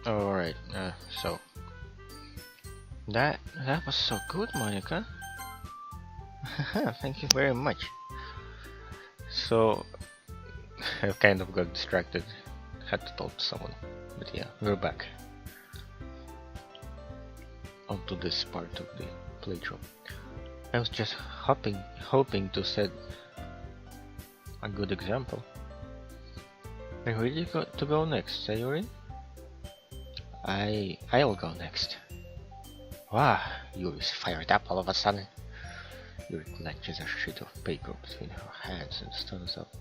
Alright, so that was so good, Monica. Thank you very much. So I kind of got distracted. Had to talk to someone. But yeah, we're back onto this part of the playthrough. I was just hoping to set a good example. Are you ready to go next, Sayori? I'll go next. Wow, Yuri's fired up all of a sudden. Yuri clutches a sheet of paper between her hands and stands up.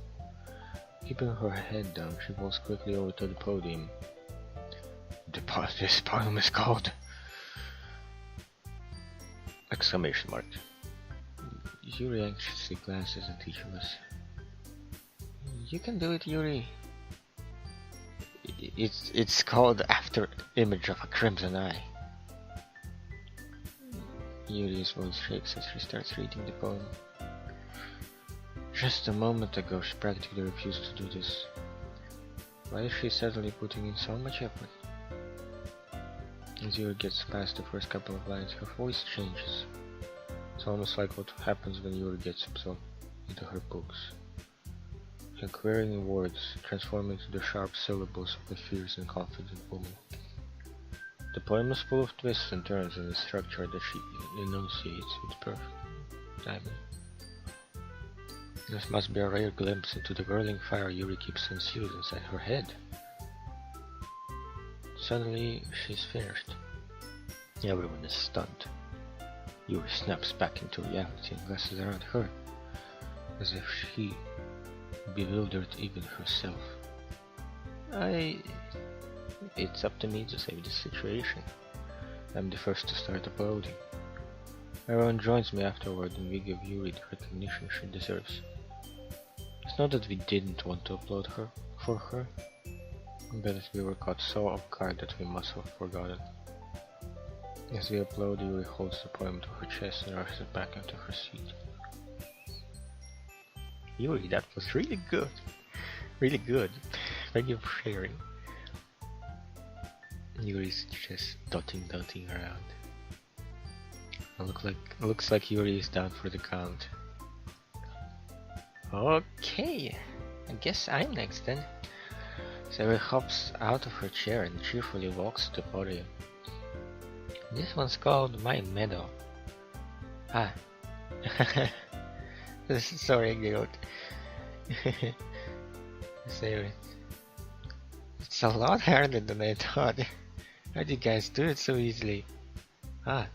Keeping her head down, she walks quickly over to the podium. This poem is called... Exclamation mark. Yuri anxiously glances at each of us. You can do it, Yuri. It's called After Image of a Crimson Eye. Yuri's voice shakes as she starts reading the poem. Just a moment ago she practically refused to do this. Why is she suddenly putting in so much effort? As Yuri gets past the first couple of lines, her voice changes. It's almost like what happens when Yuri gets absorbed into her books. Her querying words transform into the sharp syllables of a fierce and confident woman. The poem is full of twists and turns in the structure that she enunciates with perfect timing. This must be a rare glimpse into the whirling fire Yuri keeps concealed inside her head. Suddenly, she's finished. Everyone is stunned. Yuri snaps back into reality and glances around her, as if she bewildered even herself. It's up to me to save this situation. I'm the first to start uploading. Everyone joins me afterward and we give Yuri the recognition she deserves. It's not that we didn't want to upload her for her, but that we were caught so off guard that we must have forgotten. As we upload, Yuri holds the poem to her chest and rushes back into her seat. Yuri, that was really good. Really good. Thank you for sharing. Yuri's just dotting around. Looks like Yuri is down for the count. Okay, I guess I'm next then. Sayori hops out of her chair and cheerfully walks to the podium. This one's called My Meadow. Ah. Sorry, I giggled. Sayori. It's a lot harder than I thought. How do you guys do it so easily? Ah.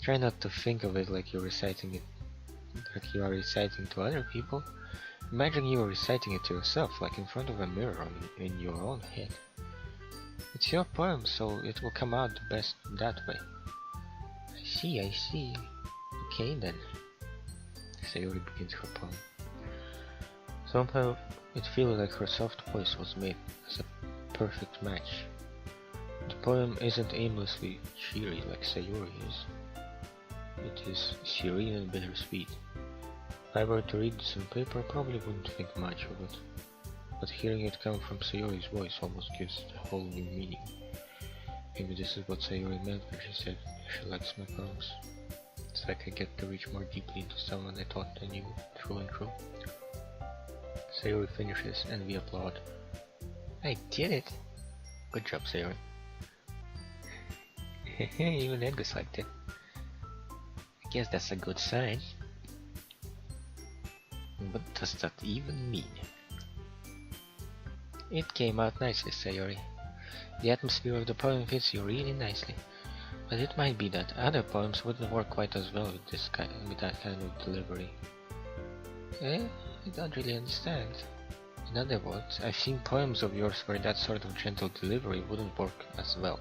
Try not to think of it like you're reciting it, like you are reciting to other people. Imagine you are reciting it to yourself, like in front of a mirror in your own head. It's your poem, so it will come out the best that way. I see. Okay then. Sayori begins her poem. Somehow it feels like her soft voice was made as a perfect match. The poem isn't aimlessly cheery like Sayori is. It is serene and bittersweet. If I were to read this on paper, I probably wouldn't think much of it. But hearing it come from Sayori's voice almost gives it a whole new meaning. Maybe this is what Sayori meant when she said she likes my poems. It's like I get to reach more deeply into someone I thought I knew through and through. Sayori finishes and we applaud. I did it! Good job, Sayori. Even Edgar's liked it. I guess that's a good sign. What does that even mean? It came out nicely, Sayori. The atmosphere of the poem fits you really nicely. But it might be that other poems wouldn't work quite as well with that kind of delivery. I don't really understand. In other words, I've seen poems of yours where that sort of gentle delivery wouldn't work as well.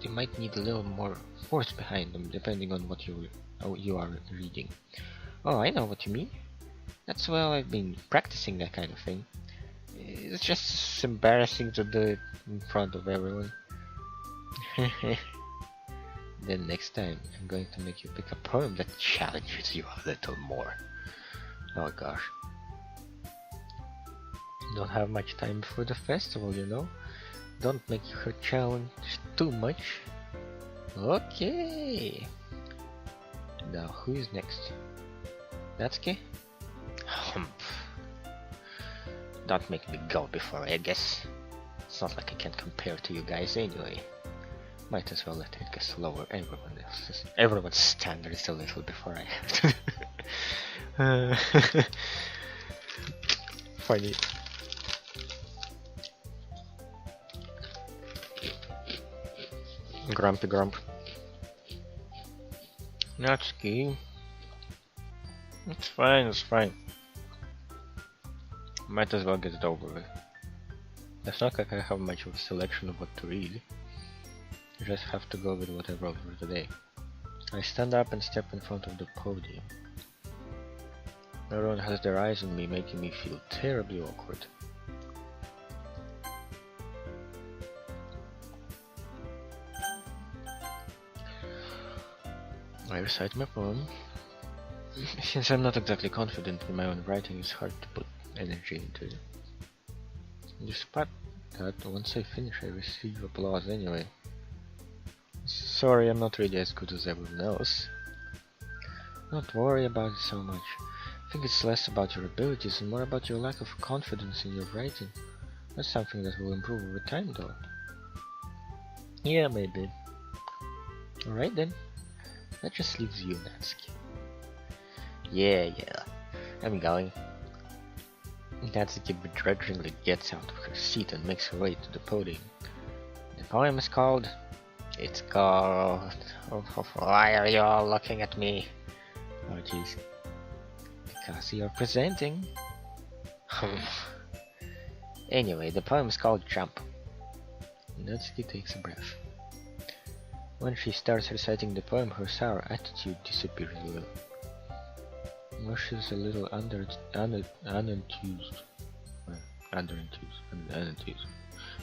They might need a little more force behind them, depending on what you are reading. Oh, I know what you mean. That's why I've been practicing that kind of thing. It's just embarrassing to do it in front of everyone. Then next time, I'm going to make you pick a poem that challenges you a little more. Oh gosh. Don't have much time before the festival, you know. Don't make her challenge too much. Okay. Now who is next? Natsuki? Don't make me go before I guess. It's not like I can compare to you guys anyway. Might as well let it get slower. Everyone's standards a little before I have to. Funny. Grumpy Grump. Natsuki. It's fine, it's fine. Might as well get it over with. It's not like I have much of a selection of what to read. You just have to go with what I wrote for today. I stand up and step in front of the podium. Everyone has their eyes on me, making me feel terribly awkward. I recite my poem. Since I'm not exactly confident in my own writing, it's hard to put energy into it. Despite that, once I finish, I receive applause anyway. Sorry, I'm not really as good as everyone else. Don't worry about it so much. I think it's less about your abilities and more about your lack of confidence in your writing. That's something that will improve over time, though. Yeah, maybe. Alright then. That just leaves you, Natsuki. Yeah, I'm going. Natsuki begrudgingly gets out of her seat and makes her way to the podium. The poem is called... It's called... Why are you all looking at me? Oh jeez. Because you're presenting. Anyway, the poem is called Jump. Natsuki takes a breath. When she starts reciting the poem, her sour attitude disappears a little. Now she's a little unenthused.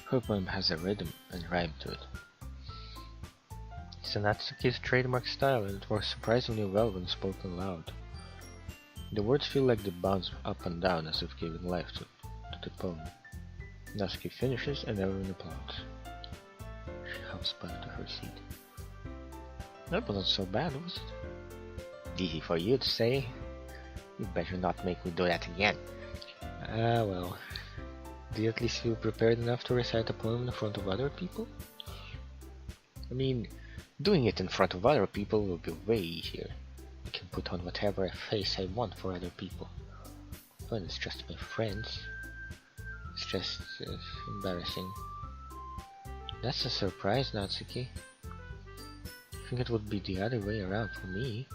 Her poem has a rhythm and rhyme to it. It's Natsuki's trademark style, and it works surprisingly well when spoken loud. The words feel like they bounce up and down as if giving life to the poem. Natsuki finishes and everyone applauds. She hops back to her seat. That wasn't so bad, was it? Easy for you to say. You better not make me do that again. Ah, well. Do you at least feel prepared enough to recite a poem in front of other people? I mean, doing it in front of other people will be way easier. I can put on whatever face I want for other people. When it's just my friends, it's just embarrassing. That's a surprise, Natsuki. I think it would be the other way around for me.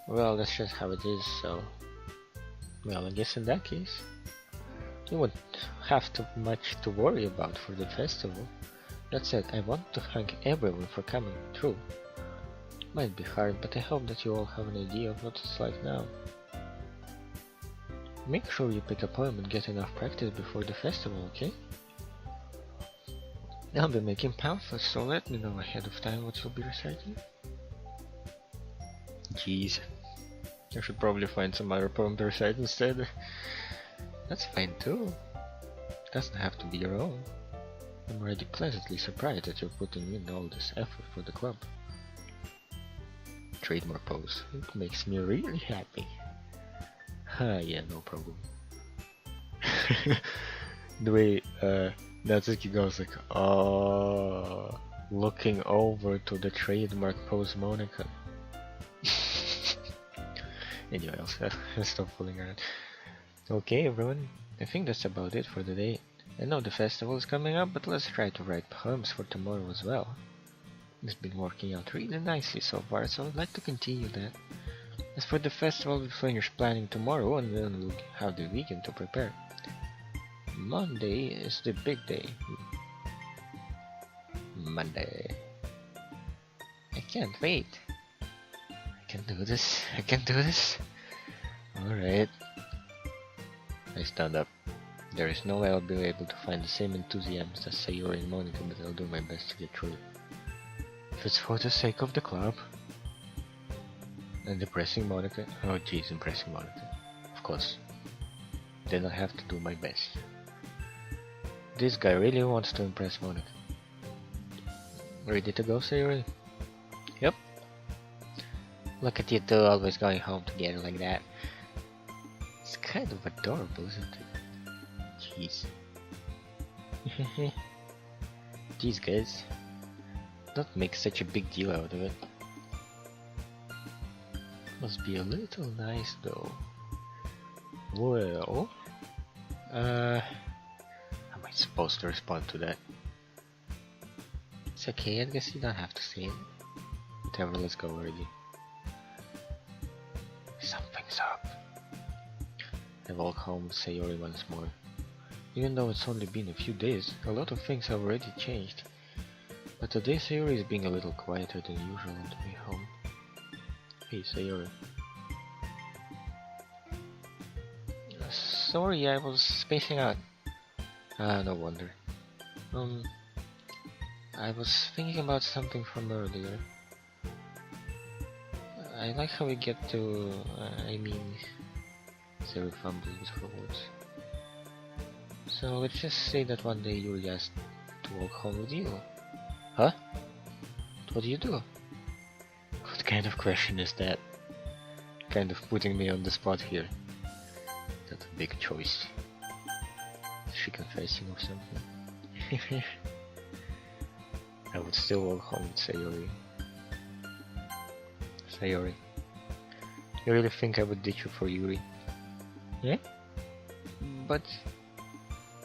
Well, that's just how it is, so... Well, I guess in that case, you won't have too much to worry about for the festival. That said, I want to thank everyone for coming through. Might be hard, but I hope that you all have an idea of what it's like now. Make sure you pick a poem and get enough practice before the festival, okay? I'll be making pamphlets, so let me know ahead of time what you'll be reciting. Jeez. I should probably find some other poem to recite instead. That's fine too. Doesn't have to be your own. I'm already pleasantly surprised that you're putting in all this effort for the club. Trademark pose. It makes me really happy. Yeah, no problem. The way Natsuki goes like, oh, looking over to the trademark pose Monica. Anyway, I'll stop fooling around. Okay, everyone, I think that's about it for the day. I know the festival is coming up, but let's try to write poems for tomorrow as well. It's been working out really nicely so far, so I'd like to continue that. As for the festival, we'll finish planning tomorrow and then we'll have the weekend to prepare. Monday is the big day. Monday. I can't wait. I can do this. I can do this. Alright. I stand up. There is no way I'll be able to find the same enthusiasm as Sayori and Monica, but I'll do my best to get through it. If it's for the sake of the club. And impressing Monica. Oh jeez, impressing Monica. Of course. Then I have to do my best. This guy really wants to impress Monica. Ready to go, Sayori? Yep. Look at you two always going home together like that. It's kind of adorable, isn't it? Jeez. These guys. Don't make such a big deal out of it. Must be a little nice though. Well, how am I supposed to respond to that? It's okay, I guess you don't have to say it. Whatever, let's go already. Something's up. I walk home with Sayori once more. Even though it's only been a few days, a lot of things have already changed. But today Sayori is being a little quieter than usual on the way home. Hey Sayori. Sorry, I was spacing out. No wonder. I was thinking about something from earlier. I like how we get to, Sayori fumbled with her words. So let's just say that one day Yuri asked to walk home with you. Huh? What do you do? What kind of question is that? Kind of putting me on the spot here. That's a big choice. Is she confessing or something? I would still walk home with Sayori. Sayori, you really think I would ditch you for Yuri? Yeah? But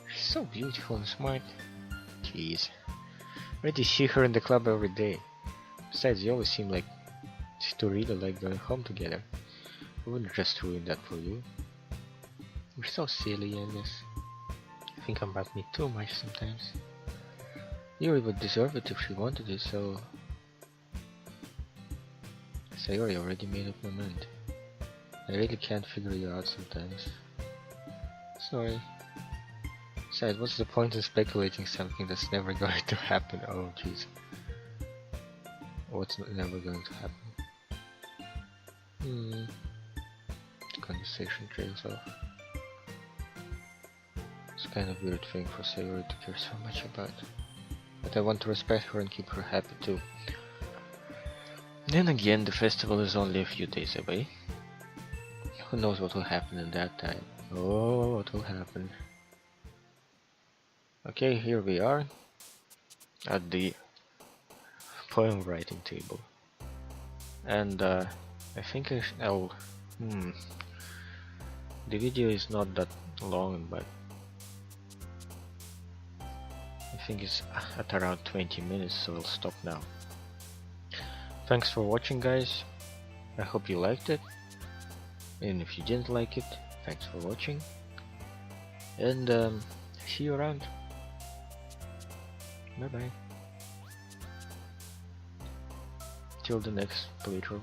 she's so beautiful and smart. Jeez. I already see her in the club every day. Besides, you always seem like to really like going home together. I wouldn't just ruin that for you. You're so silly, I guess. I think about me too much sometimes. Yuri would deserve it if she wanted it, so... Sayori already made up my mind. I really can't figure you out sometimes. Sorry. Besides, what's the point in speculating something that's never going to happen? Oh jeez. What's never going to happen? The conversation trails off. It's kind of weird thing for Sayori to care so much about. But I want to respect her and keep her happy too. Then again, the festival is only a few days away. Who knows what will happen in that time? Oh, what will happen? Okay, here we are at the poem writing table, and I think I'll. The video is not that long, but I think it's at around 20 minutes, so I'll stop now. Thanks for watching, guys. I hope you liked it, and if you didn't like it, thanks for watching, and see you around. Bye bye. Till the next playthrough.